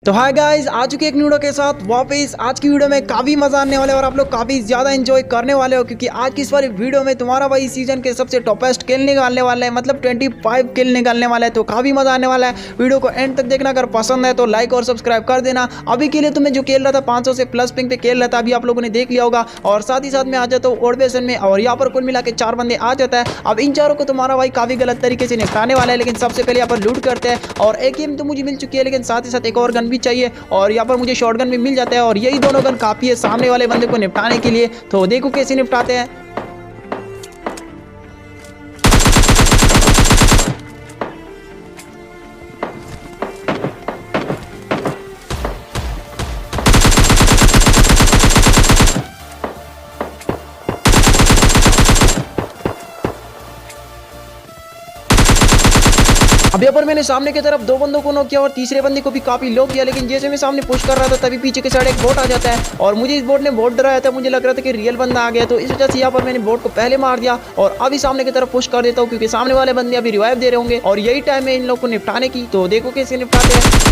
तो hi guys, आ चुके एक वीडियो के साथ वापस। आज की वीडियो में काफ़ी मजा आने वाला है और आप लोग काफ़ी ज़्यादा एंजॉय करने वाले हो, क्योंकि आज की इस वाली वीडियो में तुम्हारा भाई सीजन के सबसे टॉपेस्ट किल निकालने वाला है, मतलब 25 किल निकालने वाला है। तो काफ़ी मजा आने वाला है। वीडियो को एंड तक देखना, अगर पसंद है तो लाइक और सब्सक्राइब कर देना। अभी के लिए तुम्हें जो खेल रहा था 500 से प्लस पिंग पे खेल रहा था, अभी आप लोगों ने देख लिया होगा। और साथ ही साथ में आ जाता हूँ ओडबेसन में, और यहाँ पर कुल मिला के 4 बंदे आ जाता है। अब इन चारों को तुम्हारा भाई काफ़ी गलत तरीके से निपटाने वाला है, लेकिन सबसे पहले यहाँ पर लूट करते हैं। और एक गेम तो मुझे मिल चुकी है, लेकिन साथ ही साथ एक और गन भी चाहिए, और यहाँ पर मुझे शॉटगन भी मिल जाता है। और यही दोनों गन काफी है सामने वाले बंदे को निपटाने के लिए। तो देखो कैसे निपटाते हैं। अब यहाँ पर मैंने सामने की तरफ 2 बंदों को नॉक किया और तीसरे बंदे को भी काफी लो किया, लेकिन जैसे मैं सामने पुश कर रहा था तभी पीछे के साइड एक बोट आ जाता है। और मुझे इस बोट ने बहुत डराया था, मुझे लग रहा था कि रियल बंदा आ गया। तो इस वजह से यहाँ पर मैंने बोट को पहले मार दिया और अभी सामने की तरफ पुश कर देता हूँ, क्योंकि सामने वाले बंदे अभी रिवाइव दे रहे होंगे और यही टाइम है इन लोग को निपटाने की। तो देखो कैसे निपटाते हैं।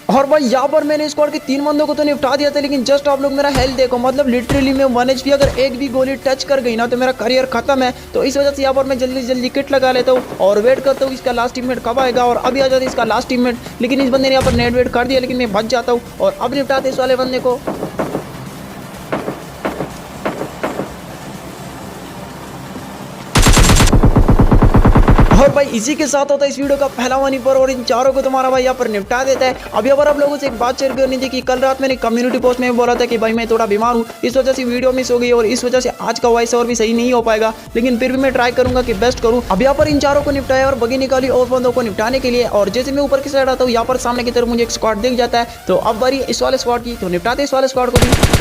और भाई यहाँ पर मैंने स्क्वाड के 3 बंदों को तो निपटा दिया था, लेकिन जस्ट आप लोग मेरा हेल्थ देखो, मतलब लिटरली मैं 1 HP अगर एक भी गोली टच कर गई ना तो मेरा करियर खत्म है। तो इस वजह से यहाँ पर मैं जल्दी जल्दी किट लगा लेता हूँ और वेट करता हूँ इसका लास्ट टीममेट कब आएगा। और अभी आ जाता है इसका लास्ट टीममेट, लेकिन इस बंदे ने यहाँ पर नेट वेट कर दिया, लेकिन मैं बच जाता हूँ और अब निपटाते इस वाले बंदे को। और भाई इसी के साथ होता है इस वीडियो का पहला वनी पर, और इन चारों को तुम्हारा भाई यहाँ पर निपटा देता है। अब यहाँ पर आप लोगों से एक बात शेयर करनी थी कि कल रात मैंने कम्युनिटी पोस्ट में बोला था कि भाई मैं थोड़ा बीमार हूँ, इस वजह से वीडियो मिस हो गई और इस वजह से आज का वॉइस ओवर भी सही नहीं हो पाएगा, लेकिन फिर भी मैं ट्राई करूंगा कि बेस्ट करूँ। अब यहाँ पर इन चारों को निपटाया और बगी निकाली और बंदों को निपटाने के लिए। और जैसे मैं ऊपर की साइड आता हूँ, यहाँ पर सामने की तरफ मुझे एक स्क्वाड दिख जाता है। तो अब बारी इस वाले स्क्वाड की, तो निपटाते इस वाले स्क्वाड को भी।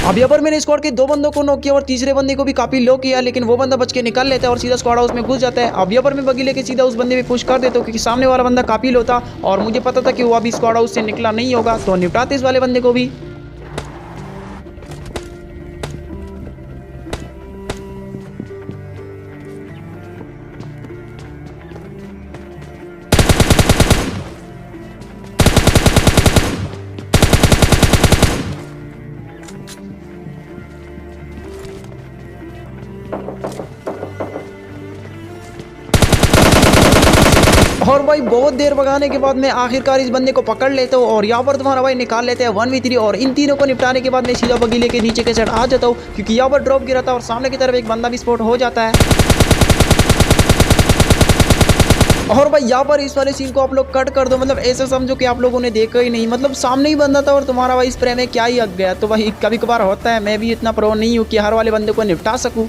अब यहाँ पर मैंने स्क्वाड के 2 बंदों को नॉक किया और तीसरे बंदे को भी काफी लो किया, लेकिन वो बंदा बच के निकल लेता है और सीधा स्क्वाड हाउस में घुस जाता है। अब यहाँ पर मैं बगी लेके सीधा उस बंदे पे पुश कर देता हूँ, क्योंकि सामने वाला बंदा काफी लो था और मुझे पता था कि वो अभी स्क्वाड हाउस से निकला नहीं होगा। तो निपटाते इस वाले बंदे को भी। और भाई बहुत देर भगाने के बाद मैं आखिरकार इस बंदे को पकड़ लेता हूँ और यहाँ पर तुम्हारा भाई निकाल लेते हैं 1v3। और इन तीनों को निपटाने के बाद मैं सीधा बगी लेके नीचे के साइड आ जाता हूँ, क्योंकि यहाँ पर ड्रॉप गिरा था और सामने की तरफ एक बंदा भी स्पॉट हो जाता है। और भाई यहाँ पर इस वाले सीन को आप लोग कट कर दो, मतलब ऐसा समझो कि आप लोगों ने देखा ही नहीं, मतलब सामने ही बंदा था और तुम्हारा भाई स्प्रे में क्या ही अग गया। तो भाई कभी कभार होता है, मैं भी इतना प्रो नहीं हूँ कि हर वाले बंदे को निपटा सकूँ।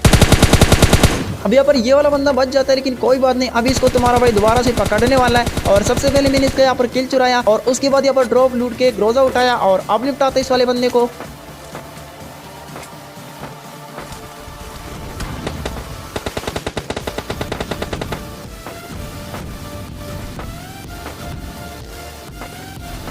अब यहाँ पर ये वाला बंदा बच जाता है, लेकिन कोई बात नहीं, अभी इसको तुम्हारा भाई दोबारा से पकड़ने वाला है। और सबसे पहले मैंने इसका यहाँ पर किल चुराया और उसके बाद यहाँ पर ड्रॉप लूट के ग्रोजा उठाया और अब निपटाते इस वाले बंदे को।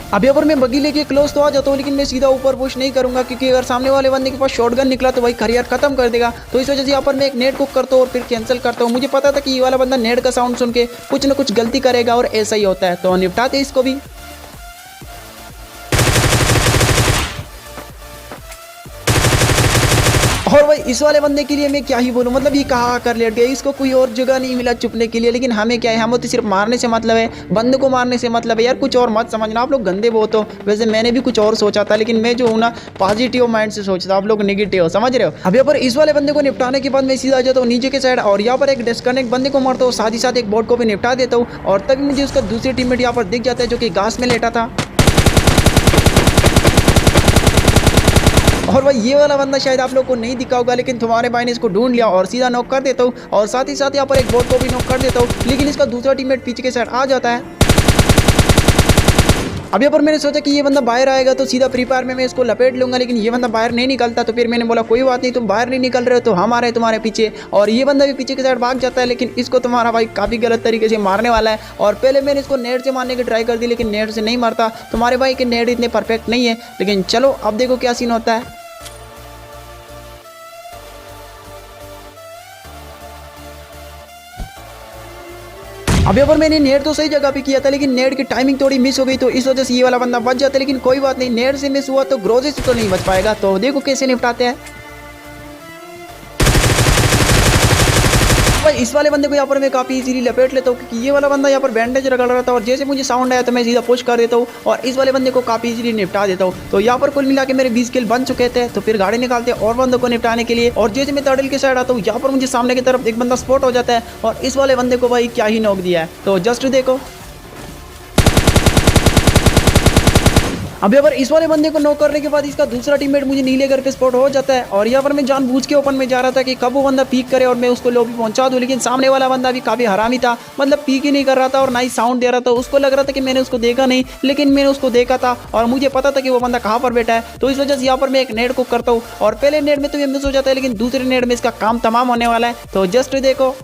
अब यहाँ पर मैं बगी लेके क्लोज तो आ जाता हूँ, लेकिन मैं सीधा ऊपर पुश नहीं करूंगा, क्योंकि अगर सामने वाले बंदे के पास शॉटगन निकला तो भाई करियर खत्म कर देगा। तो इस वजह से यहाँ पर मैं एक नेट कुक करता हूँ और फिर कैंसिल करता हूँ। मुझे पता था कि ये वाला बंदा नेट का साउंड सुन के कुछ ना कुछ गलती करेगा और ऐसा ही होता है। तो निपटाते इसको भी। और भाई इस वाले बंदे के लिए मैं क्या ही बोलूं, मतलब ये कहाँ आकर लेट गया, इसको कोई और जगह नहीं मिला छुपने के लिए। लेकिन हमें क्या है, हमें तो सिर्फ मारने से मतलब है, बंदे को मारने से मतलब है यार, कुछ और मत समझना। आप लोग गंदे बहुत हो। वैसे मैंने भी कुछ और सोचा था, लेकिन मैं जो हूँ ना पॉजिटिव माइंड से सोचता, आप लोग नेगेटिव हो, समझ रहे हो। अब यहाँ पर इस वाले बंदे को निपटाने के बाद मैं सीधा आ जाता हूँ नीचे के साइड और यहाँ पर एक डिस्कनेक्ट बंदे को मारता हूँ, साथ ही साथ एक बोट को भी निपटा देता हूँ। और तभी मुझे उसका दूसरी टीममेट यहाँ पर दिख जाता है, जो कि घास में लेटा था। और भाई ये वाला बंदा शायद आप लोग को नहीं दिखा होगा, लेकिन तुम्हारे भाई ने इसको ढूंढ लिया और सीधा नॉक कर देता हूँ। और साथ ही साथ यहाँ पर एक बोट को भी नॉक कर देता हूँ, लेकिन इसका दूसरा टीममेट पीछे के साइड आ जाता है। अब यहाँ पर इस वाले बंदे को निपटाने के बाद मैं सीधा आ जाता हूँ नीचे के साइड और यहाँ पर एक डिस्कनेक्ट बंदे को मारता हूँ, साथ ही साथ एक बोट को भी निपटा देता हूँ। और तभी मुझे उसका दूसरी टीममेट यहाँ पर दिख जाता है, जो कि घास में लेटा था। और भाई ये वाला बंदा शायद आप लोग को नहीं दिखा होगा, लेकिन तुम्हारे भाई ने इसको ढूंढ लिया और सीधा नॉक कर देता हूँ। लेकिन इसका दूसरा टीममेट पीछे के साइड आ जाता है। अब यहाँ पर मैंने सोचा कि ये बंदा बाहर आएगा तो सीधा फ्री फायर में मैं इसको लपेट लूंगा, लेकिन ये बंदा बाहर नहीं निकलता। तो फिर मैंने बोला कोई बात नहीं, तुम बाहर नहीं निकल रहे हो तो हम आ रहे हैं तुम्हारे पीछे। और ये बंदा भी पीछे की साइड भाग जाता है, लेकिन इसको तुम्हारा भाई काफ़ी गलत तरीके से मारने वाला है। और पहले मैंने इसको नेट से मारने की ट्राई कर दी, लेकिन नेट से नहीं मारता। तुम्हारे भाई के नेट इतने परफेक्ट नहीं है, लेकिन चलो अब देखो क्या सीन होता है। अब यहाँ पर मैंने नेट तो सही जगह पे किया था, लेकिन नेट की टाइमिंग थोड़ी मिस हो गई, तो इस वजह से ये वाला बंदा बच जाता है। लेकिन कोई बात नहीं, नेट से मिस हुआ तो ग्रोजे से तो नहीं बच पाएगा। तो देखो कैसे निपटाते हैं भाई। इस वाले बंदे को यहाँ पर मैं काफ़ी इजीली लपेट लेता हूँ, क्योंकि ये वाला बंदा यहाँ पर बैंडेज रगड़ रहा था और जैसे मुझे साउंड आया तो मैं सीधा पुश कर देता हूँ और इस वाले बंदे को काफ़ी इजीली निपटा देता हूँ। तो यहाँ पर कुल मिला के मेरे 20 किल बन चुके थे। तो फिर गाड़ी निकालते हैं और बंदों को निपटाने के लिए। और जैसे मैं तड़ल की साइड आता हूँ, यहाँ पर मुझे सामने की तरफ एक बंदा स्पॉट हो जाता है और इस वाले बंदे को भाई क्या ही नोक दिया है। तो जस्ट देखो, अब यहाँ पर इस वाले बंदे को नॉक करने के बाद इसका दूसरा टीममेट मुझे नीले घर पे स्पॉट हो जाता है। और यहाँ पर मैं जानबूझ के ओपन में जा रहा था कि कब वो बंदा पीक करे और मैं उसको लॉबी पहुंचा दूं, लेकिन सामने वाला बंदा भी काफ़ी हरामी था, मतलब पीक ही नहीं कर रहा था और ना ही साउंड दे रहा था। उसको लग रहा था कि मैंने उसको देखा नहीं, लेकिन मैंने उसको देखा था और मुझे पता था कि वो बंदा कहाँ पर बैठा है। तो इस वजह से यहाँ पर मैं एक नेट को करता हूँ और पहले नेट में तो ये मिस हो जाता है, लेकिन दूसरे नेट में इसका काम तमाम होने वाला है। तो जस्ट देखो,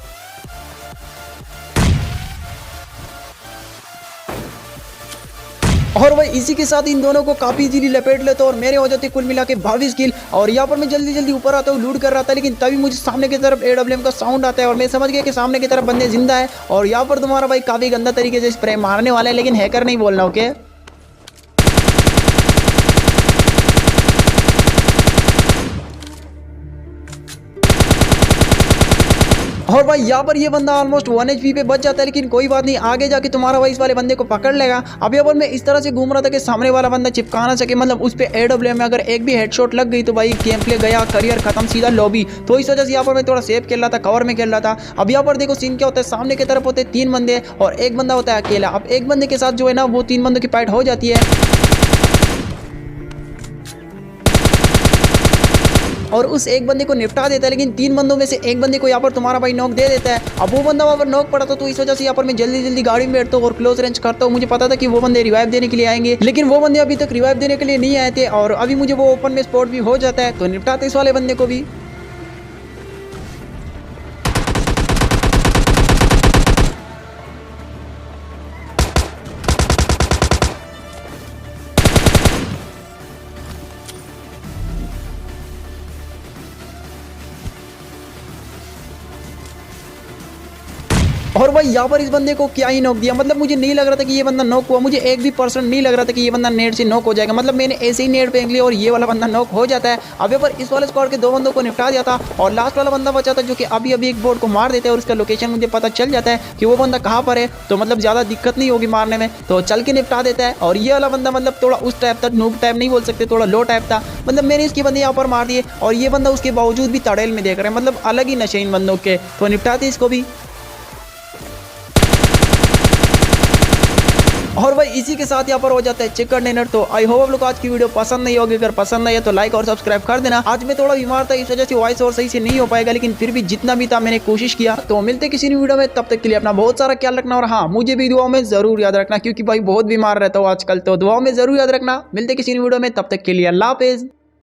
और भाई इसी के साथ इन दोनों को काफी इजीली लपेट लेता हूं और मेरे हो जाते कुल मिला के 22 किल। और यहाँ पर मैं जल्दी जल्दी ऊपर आता हूँ, लूट कर रहा था, लेकिन तभी मुझे सामने की तरफ AWM का साउंड आता है और मैं समझ गया कि सामने की तरफ बंदे जिंदा है। और यहाँ पर तुम्हारा भाई काफी गंदा तरीके से स्प्रे मारने वाला है, लेकिन हैकर नहीं बोलना, ओके। और भाई यहाँ पर ये बंदा ऑलमोस्ट 1 HP पे बच जाता है, लेकिन कोई बात नहीं, आगे जाके तुम्हारा भाई इस वाले बंदे को पकड़ लेगा। अब यहाँ पर मैं इस तरह से घूम रहा था कि सामने वाला बंदा चिपका ना सके, मतलब उस पर AWM में अगर एक भी हेडशॉट लग गई तो भाई गेम प्ले गया, करियर खत्म, सीधा लॉबी। तो इस वजह से यहाँ पर मैं थोड़ा सेफ खेल रहा था, कवर में खेल रहा था। अब यहाँ पर देखो सीन क्या होता है, सामने की तरफ होते हैं 3 बंदे और एक बंदा होता है अकेला। अब एक बंदे के साथ जो है ना, वो 3 बंदों की फाइट हो जाती है और उस एक बंदे को निपटा देता है, लेकिन 3 बंदों में से एक बंदे को यहाँ पर तुम्हारा भाई नॉक दे देता है। अब वो बंदा वहाँ पर नॉक पड़ा था, तो इस वजह से यहाँ पर मैं जल्दी जल्दी गाड़ी में बैठता हूँ और क्लोज रेंज करता हूँ। मुझे पता था कि वो बंदे रिवाइव देने के लिए आएंगे, लेकिन वो बंदे अभी तक रिवाइव देने के लिए नहीं आए थे और अभी मुझे वो ओपन में स्पॉट भी हो जाता है। तो निपटाते इस वाले बंदे को भी। और भाई यहाँ पर इस बंदे को क्या ही नॉक दिया, मतलब मुझे नहीं लग रहा था कि ये बंदा नॉक हुआ, मुझे 1% नहीं लग रहा था कि ये बंदा नेट से नॉक हो जाएगा। मतलब मैंने ऐसे ही नेट फेंक लिया और ये वाला बंदा नॉक हो जाता है। अब यहाँ पर इस वाले स्क्वाड के 2 बंदों को निपटा दिया था और लास्ट वाला बंदा बचा था, जो कि अभी अभी एक बोर्ड को मार देता है और उसका लोकेशन मुझे पता चल जाता है कि वो बंदा कहाँ पर है। तो मतलब ज़्यादा दिक्कत नहीं होगी मारने में, तो चल के निपटा देता है। और ये वाला बंदा मतलब थोड़ा उस टाइप था, नूब टाइप नहीं बोल सकते, थोड़ा लो टाइप था। मतलब मैंने इसके बंदे यहाँ पर मार दिए और ये बंदा उसके बावजूद भी तड़ेल में देख रहे हैं, मतलब अलग ही नशे इन बंदों के। तो निपटाते इसको भी। और भाई इसी के साथ यहाँ पर हो जाता है चिकन डिनर। तो आई होप आप लोग आज की वीडियो पसंद नहीं होगी, अगर पसंद आई है तो लाइक और सब्सक्राइब कर देना। आज मैं थोड़ा बीमार था, इस वजह से वॉइस और सही से नहीं हो पाएगा, लेकिन फिर भी जितना भी था मैंने कोशिश किया। तो मिलते किसी भी वीडियो में, तब तक के लिए अपना बहुत सारा ख्याल रखना और हाँ, मुझे भी दुआओं में जरूर याद रखना, क्योंकि भाई बहुत बीमार रहता हूँ आजकल। तो दुआओं में जरूर याद रखना। मिलते किसी वीडियो में, तब तक के लिए अल्लाह हाफिज़।